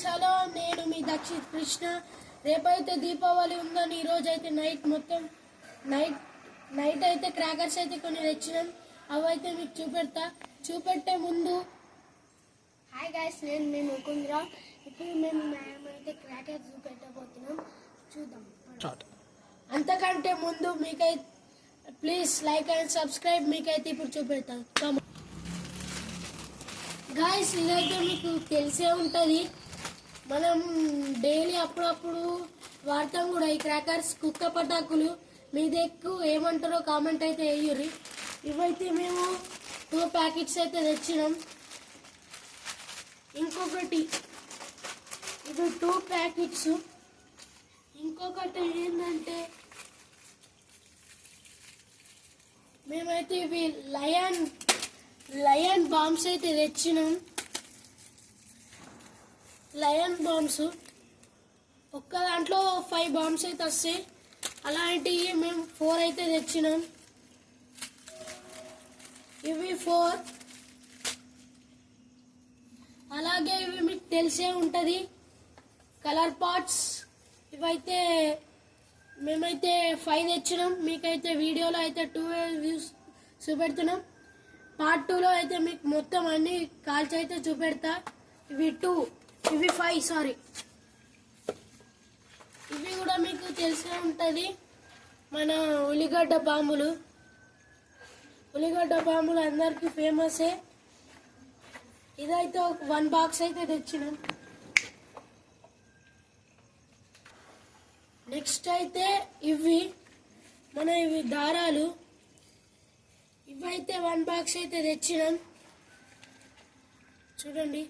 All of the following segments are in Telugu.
ఫ్రెండ్స్, హలో, నేను మీ దక్షిత్ కృష్ణ. రేపైతే దీపావళి ఉందని ఈరోజు అయితే నైట్ అయితే క్రాకర్స్ అయితే కొన్ని తెచ్చినాం. అవైతే మీకు చూపెట్టే ముందు హాయ్ గైస్, నేను మీ ముకుంద్రా. ఇప్పుడు మేము అయితే క్రాకర్స్ చూపెట్టబోతున్నాం, చూద్దాం. అంతకంటే ముందు మీకైతే ప్లీజ్ లైక్ అండ్ సబ్స్క్రైబ్. మీకైతే ఇప్పుడు చూపెడతాను గాయస్. ఇదైతే మీకు తెలిసే ఉంటుంది, మనం డైలీ అప్పుడప్పుడు వాడతాం కూడా ఈ క్రాకర్స్, కుక్క పటాకులు. మీ దగ్గర ఏమంటారో కామెంట్ అయితే వేయుర్రి. ఇవైతే మేము 2 ప్యాకెట్స్ అయితే తెచ్చినాం. ఇంకొకటి ఇది 2 ప్యాకెట్స్. ఇంకొకటి ఏంటంటే మేమైతే ఇవి లయన్ బాంబ్స్ అయితే తెచ్చినాం. లయన్ బాంబ్స్ ఒక్క దాంట్లో 5 బాంబ్స్ అయితే వస్తాయి. అలాంటివి మేము 4 అయితే తెచ్చినాం. ఇవి 4. అలాగే ఇవి మీకు తెలిసే ఉంటుంది, కలర్ పాట్స్. ఇవైతే మేమైతే 5 తెచ్చినాం. మీకైతే వీడియోలో అయితే 2 వ్యూస్ చూపెడుతున్నాం. పార్ట్ 2లో అయితే మీకు మొత్తం అన్ని కాల్చి అయితే చూపెడతా. ఇవి 2, ఇవి 5, సారీ. ఇవి కూడా మీకు తెలిసే ఉంటుంది, మన ఉల్లిగడ్డ బాంబులు. ఉల్లిగడ్డ బాంబులు అందరికీ ఫేమసే. ఇదైతే 1 బాక్స్ అయితే తెచ్చినాం. నెక్స్ట్ అయితే ఇవి దారాలు. ఇవైతే 1 బాక్స్ అయితే తెచ్చినాం. చూడండి,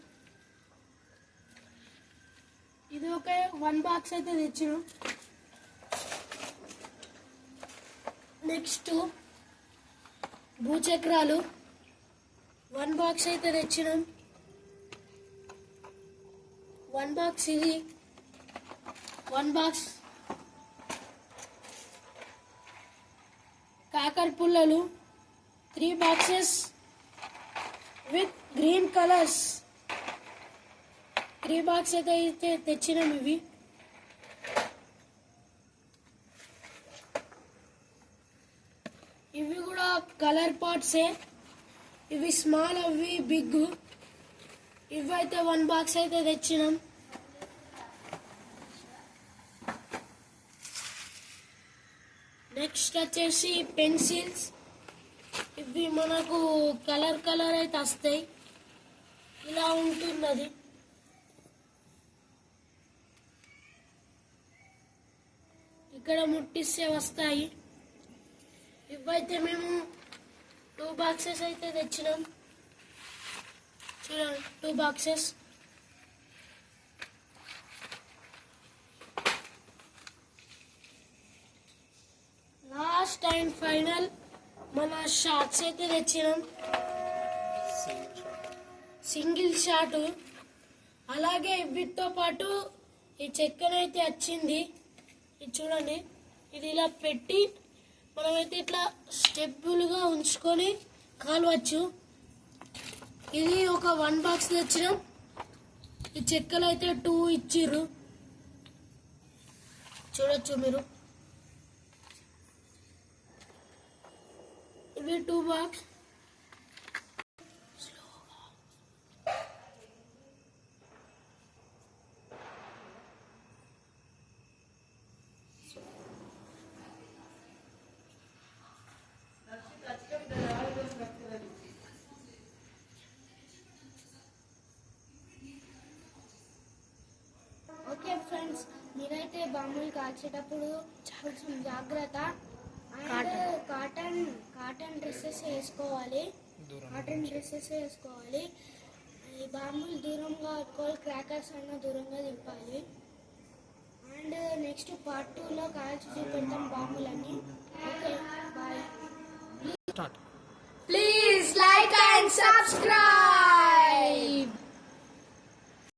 ఇది ఒక 1 బాక్స్ అయితే తెచ్చినాం. నెక్స్ట్ భూచక్రాలు 1 బాక్స్ అయితే తెచ్చినాం. 1 బాక్స్ ఇది 1 బాక్స్. కాకర పుల్లలు 3 boxes with green colours. 3 box అయితే తెచ్చినాం. ఇవి కూడా కలర్ పాట్సే. ఇవి స్మాల్, అవి బిగ్. ఇవైతే 1 బాక్స్ అయితే తెచ్చినాం. నెక్స్ట్ వచ్చేసి పెన్సిల్స్. ఇవి మనకు కలర్ అయితే వస్తాయి. ఇలా ఉంటున్నది. ఇక్కడ ముట్టిస్తే వస్తాయి. ఇవైతే మేము 2 బాక్సెస్ అయితే తెచ్చినాం. చూడండి, 2 బాక్సెస్. లాస్ట్ అండ్ ఫైనల్ మన షార్ట్స్ అయితే తెచ్చినాం, సింగిల్ షాట్. అలాగే వీటితో పాటు ఈ చెక్కనైతే వచ్చింది. ఇది చూడండి, ఇది ఇలా పెట్టి మనమైతే ఇట్లా స్టెప్పులుగా ఉంచుకొని కాలవచ్చు. ఇది ఒక 1 బాక్స్ తెచ్చినాం. ఈ చెక్కలు అయితే 2 ఇచ్చిర్రు, చూడొచ్చు మీరు. ఇవి 2 బాక్స్. ఓకే ఫ్రెండ్స్, మీరైతే బాంబులు కాల్చేటప్పుడు కొంచెం జాగ్రత్త. అండ్ కాటన్ డ్రెస్సెస్ వేసుకోవాలి. ఈ బాంబులు దూరంగా పెట్టుకోవాలి. క్రాకర్స్ అన్న దూరంగా దింపాలి. అండ్ నెక్స్ట్ పార్ట్ 2లో కాల్చి చూపెడతాం బాంబులన్నీ. Okay, bye. Please like and subscribe.